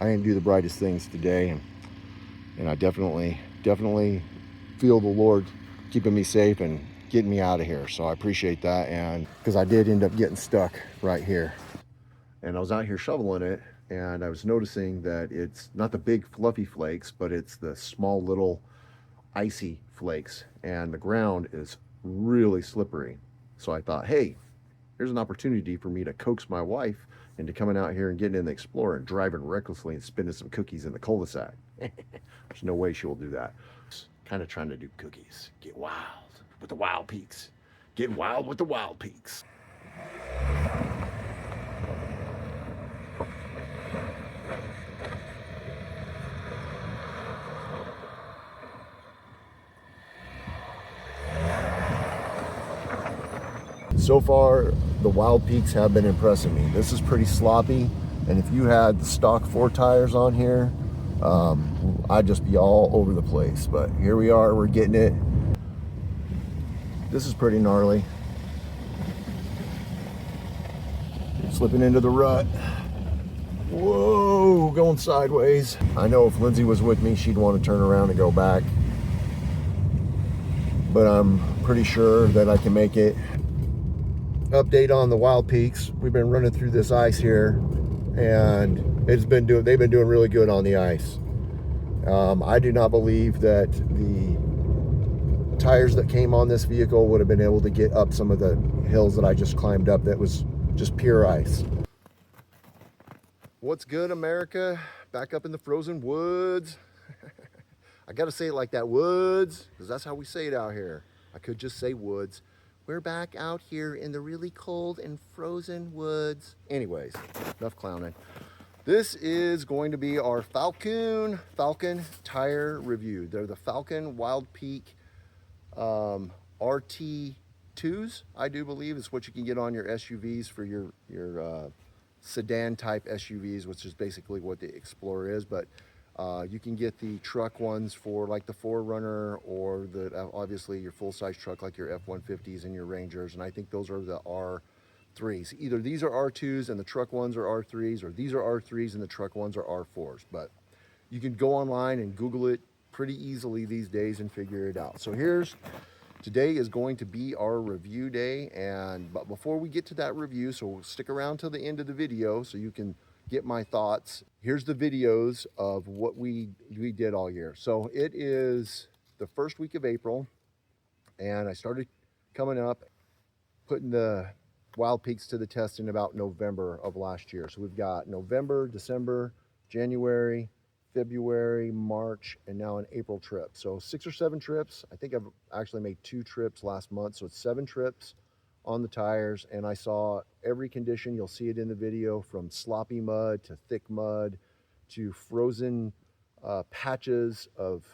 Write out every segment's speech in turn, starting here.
I didn't do the brightest things today, and I definitely feel the Lord keeping me safe and getting me out of here. So I appreciate that, and because I did end up getting stuck right here. And I was out here shoveling it, and I was noticing that it's not the big fluffy flakes, but it's the small little icy flakes, and the ground is really slippery. So I thought, hey, here's an opportunity for me to coax my wife into coming out here and getting in the Explorer and driving recklessly and spinning some cookies in the cul-de-sac. There's no way she will do that. Kind of trying to do cookies. Get wild with the Wildpeaks. Get wild with the Wildpeaks. So far, the Wildpeaks have been impressing me. This is pretty sloppy, and if you had the stock 4 tires on here, I'd just be all over the place. But here we are, we're getting it. This is pretty gnarly. Slipping into the rut. Whoa, going sideways. I know if Lindsay was with me, she'd want to turn around and go back, but I'm pretty sure that I can make it. Update on the Wildpeaks. We've been running through this ice here, and they've been doing really good on the ice. I do not believe that the tires that came on this vehicle would have been able to get up some of the hills that I just climbed up. That was just pure ice. What's good, America? Back up in the frozen woods. I gotta say it like that, woods, because that's how we say it out here. I could just say woods. We're back out here in the really cold and frozen woods. Anyways, enough clowning. This is going to be our Falken tire review. They're the Falken Wildpeak RT2s, I do believe. It's what you can get on your SUVs for your sedan type SUVs, which is basically what the Explorer is. But you can get the truck ones for like the 4Runner, or the obviously your full-size truck like your F-150s and your Rangers, and I think those are the R3s. Either these are R2s and the truck ones are R3s, or these are R3s and the truck ones are R4s. But you can go online and Google it pretty easily these days and figure it out. So today is going to be our review day, but before we get to that review, so stick around till the end of the video so you can get my thoughts. Here's the videos of what we did all year. So it is the first week of April, and I started coming up, putting the Wildpeaks to the test in about November of last year. So we've got November, December, January, February, March, and now an April trip. So 6 or 7 trips. I think I've actually made 2 trips last month, so it's 7 trips on the tires, and I saw every condition. You'll see it in the video, from sloppy mud to thick mud to frozen patches of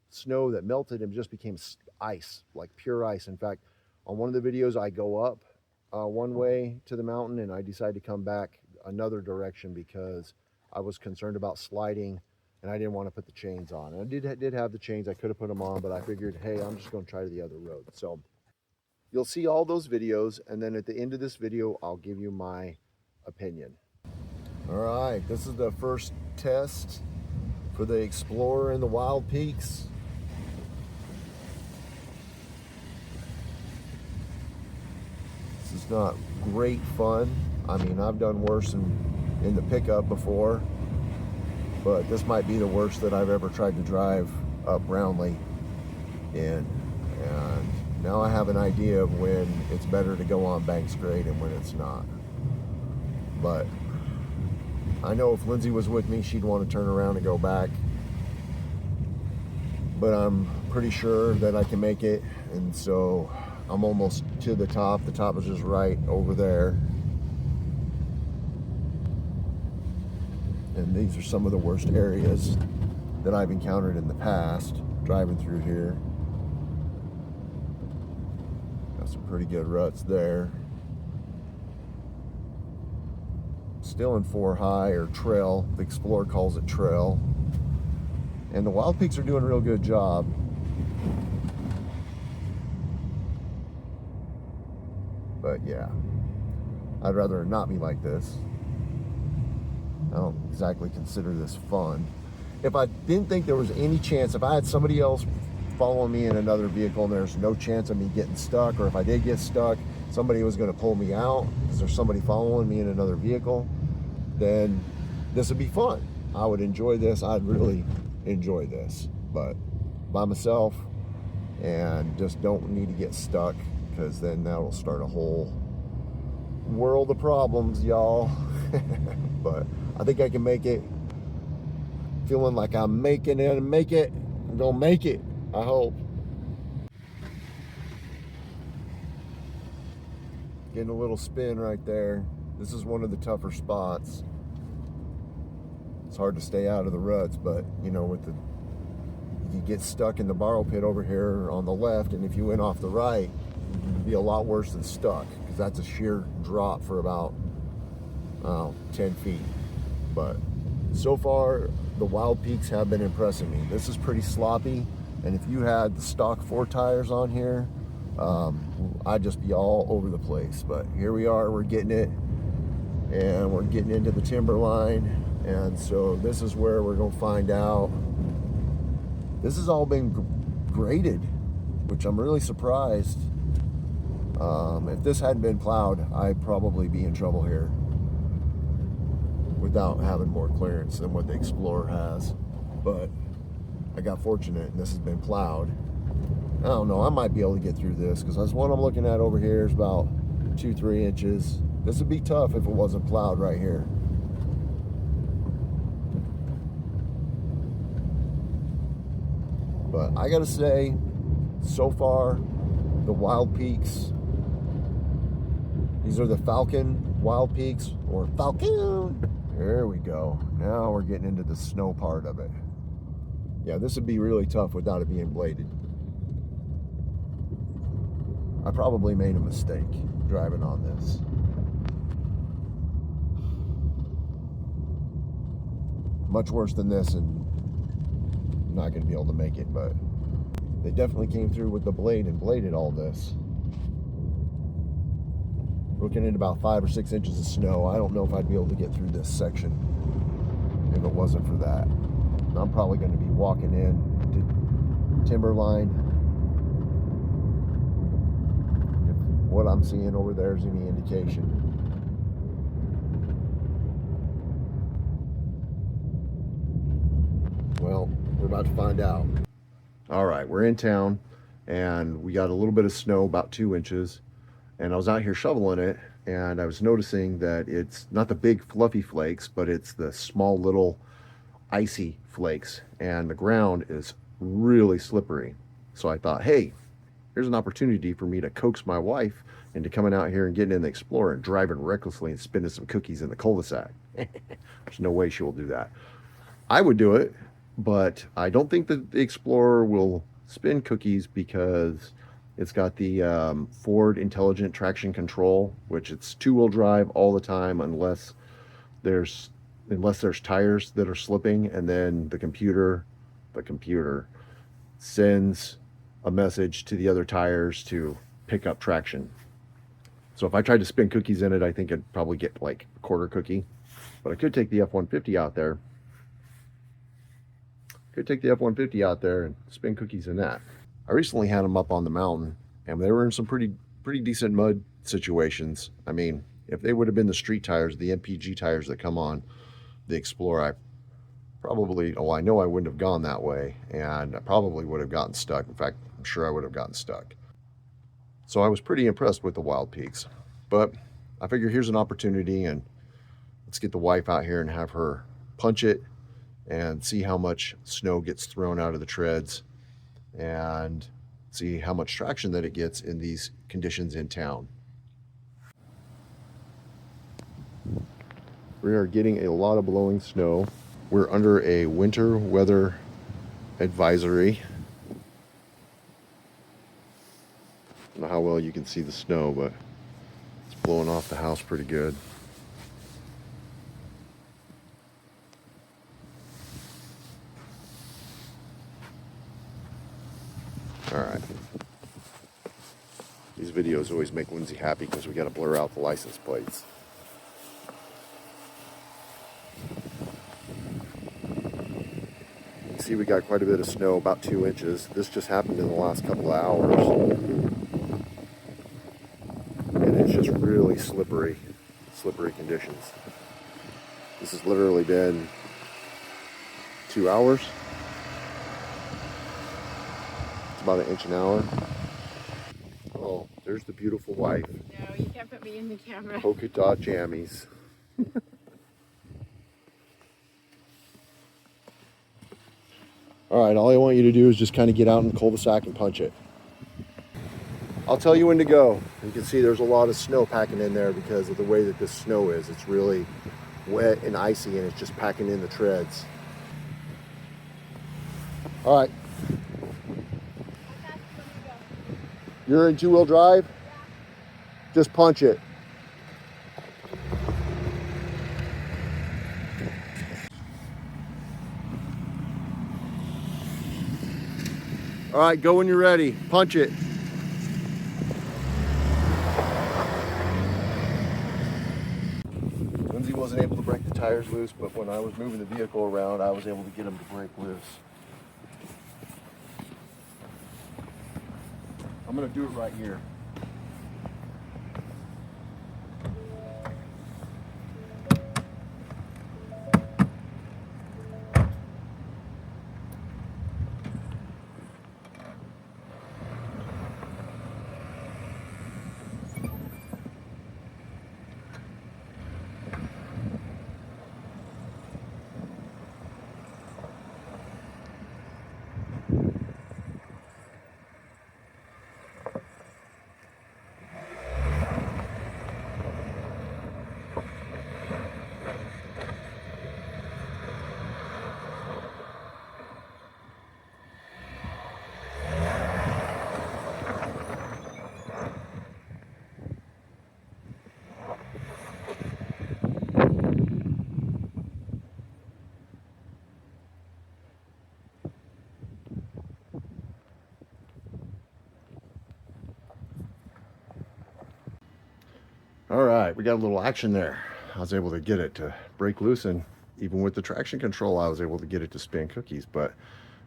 snow that melted and just became ice, like pure ice. In fact, on one of the videos, I go up one way to the mountain, and I decided to come back another direction because I was concerned about sliding, and I didn't want to put the chains on. And I did have the chains. I could have put them on, but I figured, hey, I'm just going to try the other road. So you'll see all those videos, and then at the end of this video, I'll give you my opinion. All right, this is the first test for the Explorer and the Wildpeaks. This is not great fun. I mean, I've done worse in the pickup before, but this might be the worst that I've ever tried to drive up Brownlee in. And now I have an idea of when it's better to go on bank straight and when it's not. But I know if Lindsay was with me, she'd want to turn around and go back. But I'm pretty sure that I can make it, and so I'm almost to the top. The top is just right over there. And these are some of the worst areas that I've encountered in the past, driving through here. Got some pretty good ruts there. Still in 4 high, or trail. The Explorer calls it trail. And the Wildpeaks are doing a real good job. But yeah, I'd rather not be like this. I don't exactly consider this fun. If I didn't think there was any chance, if I had somebody else following me in another vehicle and there's no chance of me getting stuck, or if I did get stuck, somebody was going to pull me out because there's somebody following me in another vehicle, then this would be fun. I would enjoy this. I'd really enjoy this. But by myself, and just don't need to get stuck, because then that'll start a whole world of problems, y'all. But I think I can make it. Feeling like I'm making it and make it. I'm gonna make it, I hope. Getting a little spin right there. This is one of the tougher spots. It's hard to stay out of the ruts, but you know, with the, you get stuck in the borrow pit over here on the left, and if you went off the right, it'd be a lot worse than stuck, because that's a sheer drop for about 10 feet. But so far, the Wildpeaks have been impressing me. This is pretty sloppy, and if you had the stock 4 tires on here, I'd just be all over the place. But here we are, we're getting it, and we're getting into the timberline, and so this is where we're gonna find out. This has all been graded, which I'm really surprised. If this hadn't been plowed, I'd probably be in trouble here without having more clearance than what the Explorer has. But I got fortunate, and this has been plowed. I don't know, I might be able to get through this, because this one I'm looking at over here is about 2-3 inches. This would be tough if it wasn't plowed right here. But I gotta say, so far, the Wildpeaks, these are the Falken Wildpeaks, or Falcon. There we go. Now we're getting into the snow part of it. Yeah, this would be really tough without it being bladed. I probably made a mistake driving on this. Much worse than this, and I'm not going to be able to make it, but they definitely came through with the blade and bladed all this. Looking at about 5 or 6 inches of snow. I don't know if I'd be able to get through this section if it wasn't for that. I'm probably going to be walking in to timberline. If what I'm seeing over there is any indication. Well, we're about to find out. All right, we're in town, and we got a little bit of snow, about 2 inches. And I was out here shoveling it, and I was noticing that it's not the big fluffy flakes, but it's the small little icy flakes, and the ground is really slippery. So I thought, hey, here's an opportunity for me to coax my wife into coming out here and getting in the Explorer and driving recklessly and spinning some cookies in the cul-de-sac. There's no way she will do that. I would do it, but I don't think that the Explorer will spin cookies, because it's got the Ford Intelligent Traction Control, which it's 2-wheel drive all the time unless there's tires that are slipping, and then the computer sends a message to the other tires to pick up traction. So if I tried to spin cookies in it, I think I'd probably get like a quarter cookie. But I could take the F-150 out there. And spin cookies in that. I recently had them up on the mountain, and they were in some pretty decent mud situations. I mean, if they would have been the street tires, the MPG tires that come on the Explorer, I know I wouldn't have gone that way, and I probably would have gotten stuck. In fact, I'm sure I would have gotten stuck. So I was pretty impressed with the Wildpeaks. But I figure here's an opportunity, and let's get the wife out here and have her punch it and see how much snow gets thrown out of the treads, and see how much traction that it gets in these conditions in town. We are getting a lot of blowing snow. We're under a winter weather advisory. I don't know how well you can see the snow, but it's blowing off the house pretty good. All right. These videos always make Lindsay happy because we got to blur out the license plates. can see we got quite a bit of snow, about 2 inches. This just happened in the last couple of hours. And it's just really slippery conditions. This has literally been 2 hours. It's about 1 inch an hour. Oh, there's the beautiful wife. No, you can't put me in the camera. Polka dot jammies. All right, all I want you to do is just kind of get out in the cul-de-sac and punch it. I'll tell you when to go. You can see there's a lot of snow packing in there because of the way that this snow is. It's really wet and icy and it's just packing in the treads. All right. You're in 2-wheel drive? Just punch it. All right, go when you're ready. Punch it. Lindsay wasn't able to break the tires loose, but when I was moving the vehicle around, I was able to get them to break loose. I'm gonna do it right here. All right, we got a little action there. I was able to get it to break loose, and even with the traction control, I was able to get it to spin cookies, but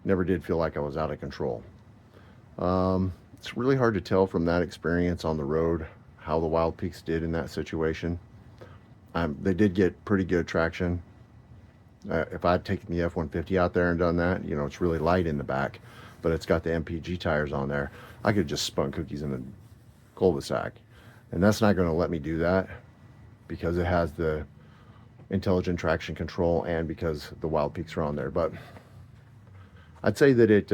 never did feel like I was out of control. It's really hard to tell from that experience on the road how the Wildpeaks did in that situation. They did get pretty good traction. If I'd taken the F-150 out there and done that, you know, it's really light in the back, but it's got the MPG tires on there. I could just spun cookies in the cul-de-sac. And that's not going to let me do that because it has the intelligent traction control and because the Wildpeaks are on there. But I'd say that it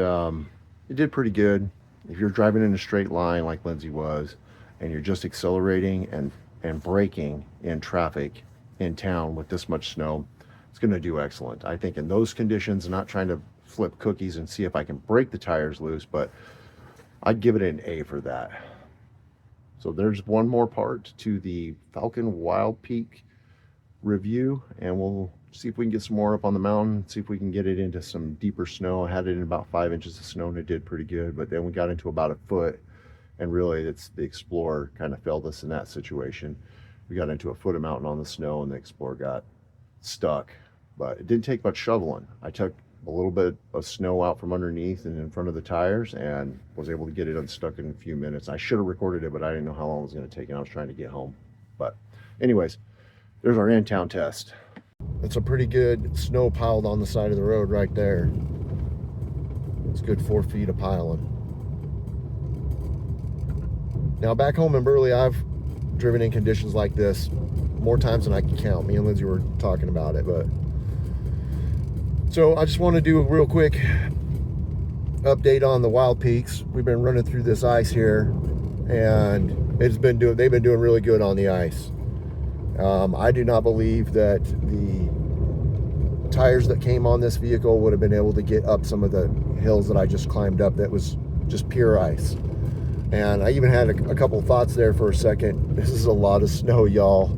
did pretty good. If you're driving in a straight line like Lindsay was, and you're just accelerating and braking in traffic in town with this much snow, it's going to do excellent. I think in those conditions, not trying to flip cookies and see if I can break the tires loose, but I'd give it an A for that. So there's one more part to the Falken Wildpeak review, and we'll see if we can get some more up on the mountain, see if we can get it into some deeper snow. I had it in about 5 inches of snow and it did pretty good, but then we got into about 1 foot, and really it's the Explorer kind of failed us in that situation. We got into 1 foot of mountain on the snow and the Explorer got stuck, but it didn't take much shoveling. I took a little bit of snow out from underneath and in front of the tires and was able to get it unstuck in a few minutes. I should have recorded it, but I didn't know how long it was going to take, and I was trying to get home. But anyways, there's our in-town test. It's a pretty good snow piled on the side of the road right there. It's good 4 feet of piling. Now back home in Burley, I've driven in conditions like this more times than I can count. Me and Lindsay were talking about it, but so I just want to do a real quick update on the Wildpeaks. We've been running through this ice here, and they've been doing really good on the ice. I do not believe that the tires that came on this vehicle would have been able to get up some of the hills that I just climbed up. That was just pure ice. And I even had a couple thoughts there for a second. This is a lot of snow, y'all.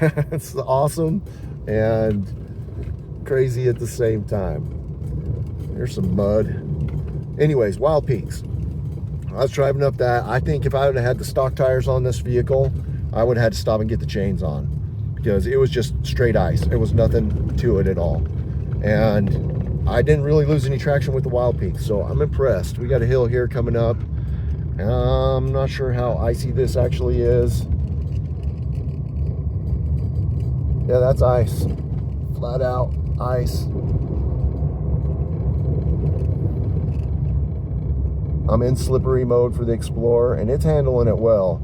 It's awesome and crazy at the same time. There's some mud. Anyways, Wildpeaks. I was driving up that. I think if I would have had the stock tires on this vehicle, I would have had to stop and get the chains on, because it was just straight ice. There was nothing to it at all. And I didn't really lose any traction with the Wildpeaks, so I'm impressed. We got a hill here coming up. I'm not sure how icy this actually is. Yeah, that's ice. Flat out ice. I'm in slippery mode for the Explorer, and it's handling it well.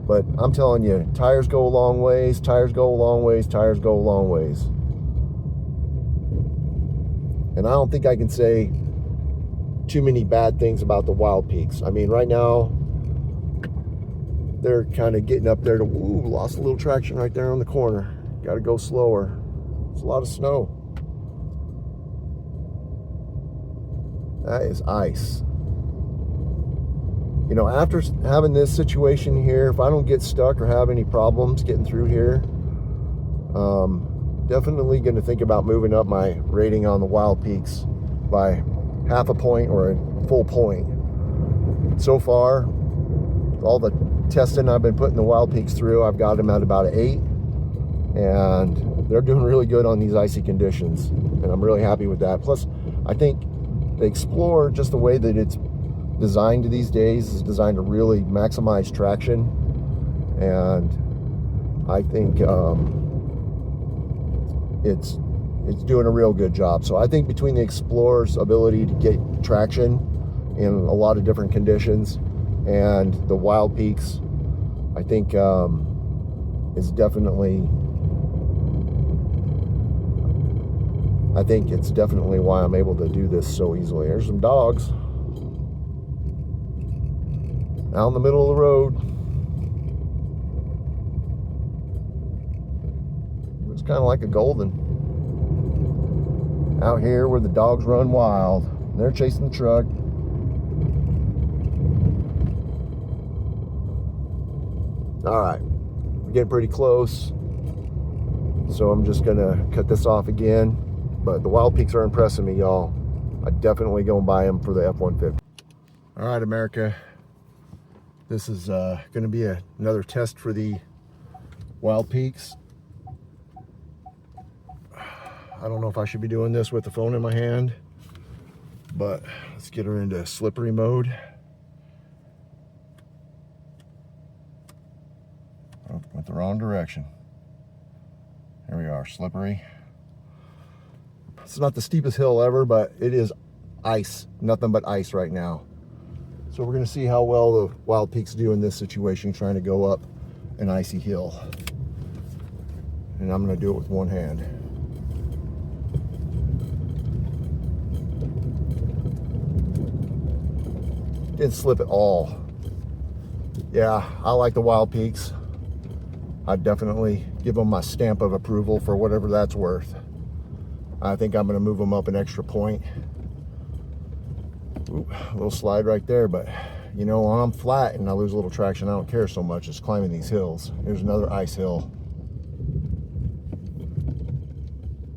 But I'm telling you, tires go a long ways, tires go a long ways, tires go a long ways. And I don't think I can say too many bad things about the Wildpeaks. I mean, right now, they're kind of getting up there to, ooh, lost a little traction right there on the corner. Got to go slower. It's a lot of snow. That is ice. You know, after having this situation here, if I don't get stuck or have any problems getting through here, definitely going to think about moving up my rating on the Wildpeaks by half a point or a full point. So far, all the testing I've been putting the Wildpeaks through, I've got them at about an 8, and they're doing really good on these icy conditions, and I'm really happy with that. Plus, I think the Explorer, just the way that it's designed these days, is designed to really maximize traction, and I think it's doing a real good job. So I think between the Explorer's ability to get traction in a lot of different conditions and the Wildpeaks, I think it's definitely why I'm able to do this so easily. There's some dogs out in the middle of the road. It's kind of like a golden out here where the dogs run wild. They're chasing the truck. All right, we're getting pretty close, so I'm just gonna cut this off again. But the Wildpeaks are impressing me, y'all. I definitely go and buy them for the F-150. All right, America. This is going to be another test for the Wildpeaks. I don't know if I should be doing this with the phone in my hand, but let's get her into slippery mode. Oh, went the wrong direction. Here we are, slippery. It's not the steepest hill ever, but it is ice, nothing but ice right now. So we're gonna see how well the Wildpeaks do in this situation, trying to go up an icy hill. And I'm gonna do it with one hand. Didn't slip at all. Yeah, I like the Wildpeaks. I'd definitely give them my stamp of approval for whatever that's worth. I think I'm gonna move them up an extra point. Ooh, a little slide right there, but you know, when I'm flat and I lose a little traction, I don't care so much as climbing these hills. Here's another ice hill.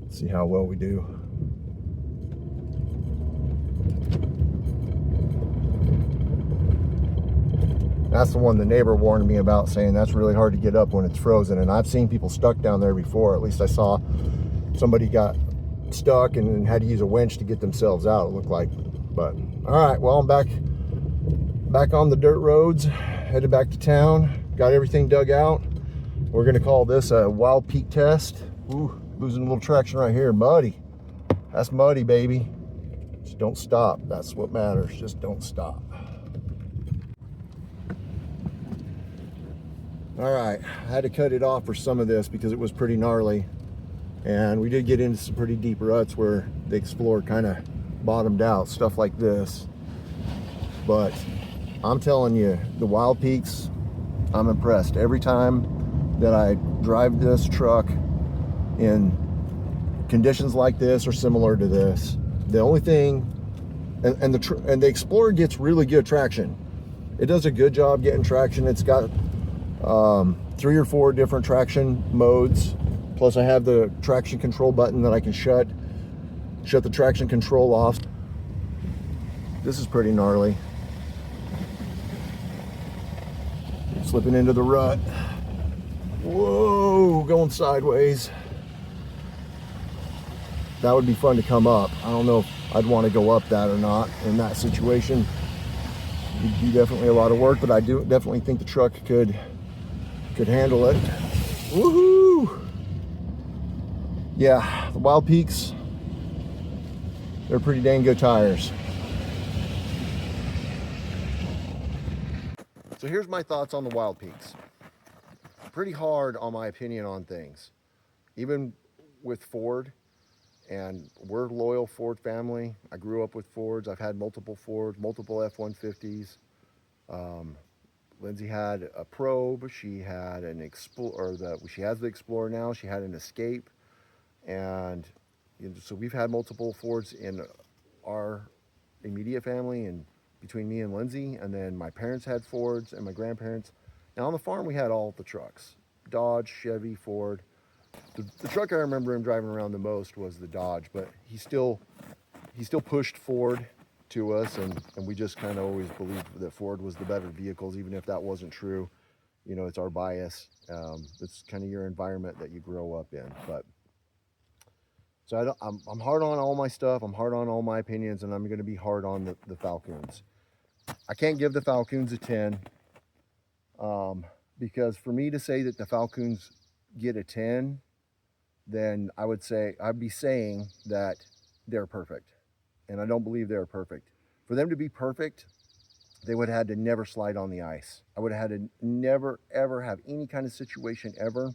Let's see how well we do. That's the one the neighbor warned me about, saying that's really hard to get up when it's frozen. And I've seen people stuck down there before. At least I saw somebody got stuck and had to use a winch to get themselves out, it looked like. But all right, well, I'm back on the dirt roads, headed back to town. Got everything dug out. We're gonna call this a Wildpeak test. Ooh, losing a little traction right here. Muddy. That's muddy, baby. Just don't stop. That's what matters. Just don't stop. All right, I had to cut it off for some of this because it was pretty gnarly. And we did get into some pretty deep ruts where the Explorer kind of bottomed out, stuff like this. But I'm telling you, the Wildpeaks, I'm impressed. Every time that I drive this truck in conditions like this or similar to this, the only thing, and the Explorer gets really good traction. It does a good job getting traction. It's got 3 or 4 different traction modes. Plus I have the traction control button that I can shut the traction control off. This is pretty gnarly. Slipping into the rut. Whoa, going sideways. that would be fun to come up. I don't know if I'd want to go up that or not in that situation. It'd be definitely a lot of work, but I do definitely think the truck could handle it. Woohoo! Yeah, the Wildpeaks, they're pretty dang good tires. So here's my thoughts on the Wildpeaks. Pretty hard on my opinion on things. Even with Ford, and we're loyal Ford family. I grew up with Fords. I've had multiple Fords, multiple F-150s. Lindsay had a Probe. She had an Explorer. She has the Explorer now. She had an Escape, and so we've had multiple Fords in our immediate family, and between me and Lindsay. And then my parents had Fords, and my grandparents. Now on the farm, we had all the trucks: Dodge, Chevy, Ford. The truck I remember him driving around the most was the Dodge, but he still pushed Ford to us, and we just kind of always believed that Ford was the better vehicles, even if that wasn't true. You know, it's our bias. It's kind of your environment that you grow up in. But so I'm hard on all my stuff. I'm hard on all my opinions, and I'm going to be hard on the Falcons. I can't give the Falcons a 10 because for me to say that the Falcons get a 10, then I'd be saying that they're perfect. And I don't believe they're perfect. For them to be perfect, they would have had to never slide on the ice. I would have had to never, ever have any kind of situation ever.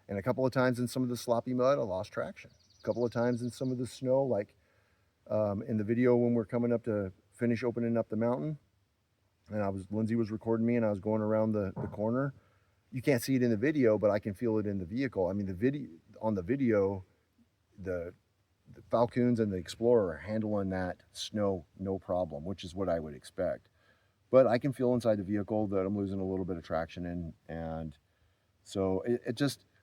And a couple of times in some of the sloppy mud, I lost traction. A couple of times in some of the snow, like in the video when we're coming up to finish opening up the mountain, and Lindsay was recording me, and I was going around the corner. You can't see it in the video, but I can feel it in the vehicle. I mean, the video, the Falcons and the Explorer are handling that snow no problem, which is what I would expect. But I can feel inside the vehicle that I'm losing a little bit of traction, and so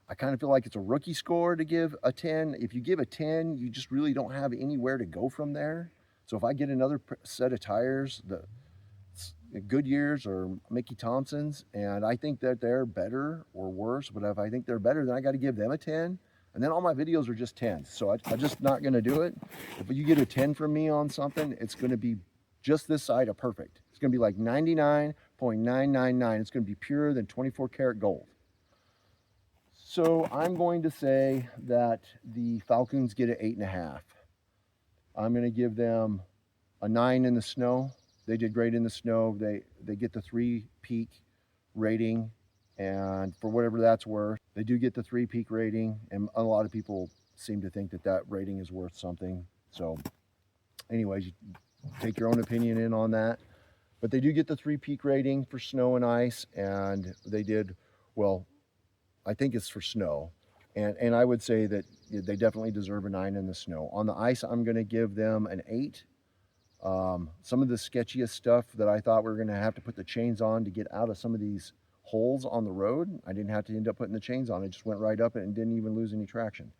I kind of feel like it's a rookie score to give a 10. If you give a 10, you just really don't have anywhere to go from there. So if I get another set of tires, the Goodyears or Mickey Thompsons, and I think that they're better or worse, but if I think they're better, then I got to give them a 10. And then all my videos are just 10s. So I'm just not going to do it. If you get a 10 from me on something, it's going to be just this side of perfect. It's going to be like 99.999. It's going to be purer than 24 karat gold. So I'm going to say that the Falcons get an 8.5. I'm going to give them a 9 in the snow. They did great in the snow. They get the 3 peak rating, and for whatever that's worth, they do get the 3 peak rating, and a lot of people seem to think that rating is worth something. So anyways, you take your own opinion in on that, but they do get the 3 peak rating for snow and ice, and they did well. I think it's for snow, and I would say that they definitely deserve a 9 in the snow. On the ice, I'm going to give them an 8. Some of the sketchiest stuff that I thought we were going to have to put the chains on to get out of some of these holes on the road, I didn't have to end up putting the chains on. It just went right up it and didn't even lose any traction.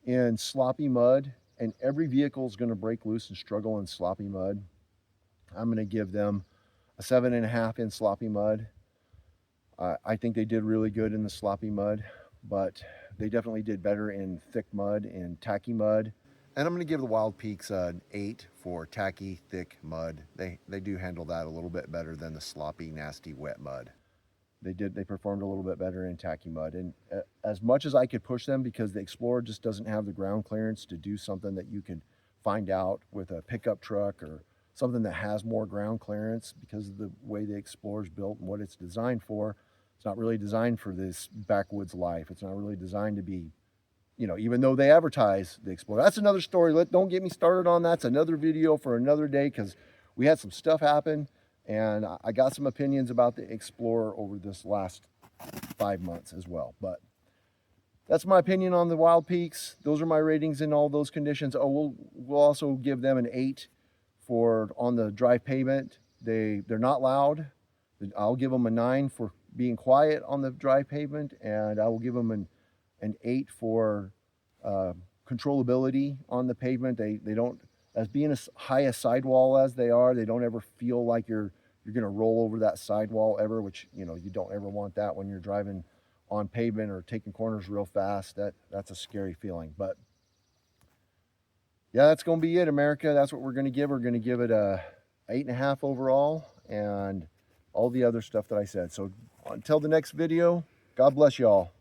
In sloppy mud, and every vehicle is going to break loose and struggle in sloppy mud, I'm going to give them a 7.5 in sloppy mud. I think they did really good in the sloppy mud, but they definitely did better in thick mud and tacky mud. And I'm going to give the Wildpeaks an 8 for tacky, thick mud. They do handle that a little bit better than the sloppy, nasty, wet mud. They performed a little bit better in tacky mud. And as much as I could push them, because the Explorer just doesn't have the ground clearance to do something that you can find out with a pickup truck or something that has more ground clearance, because of the way the Explorer is built and what it's designed for. It's not really designed for this backwoods life. It's not really designed to be, even though they advertise the Explorer. That's another story. Don't get me started on that. It's another video for another day, because we had some stuff happen, and I got some opinions about the Explorer over this last 5 months as well. But that's my opinion on the Wildpeaks. Those are my ratings in all those conditions. Oh, we'll also give them an 8 on the dry pavement. They're not loud. I'll give them a 9 for being quiet on the dry pavement, and I will give them an 8 for controllability on the pavement. They don't, as being as high a sidewall as they are, they don't ever feel like you're going to roll over that sidewall ever, which you don't ever want that when you're driving on pavement or taking corners real fast. That's a scary feeling. But yeah, that's going to be it, America. That's what we're going to give. We're going to give it a 8.5 overall and all the other stuff that I said. So until the next video, God bless y'all.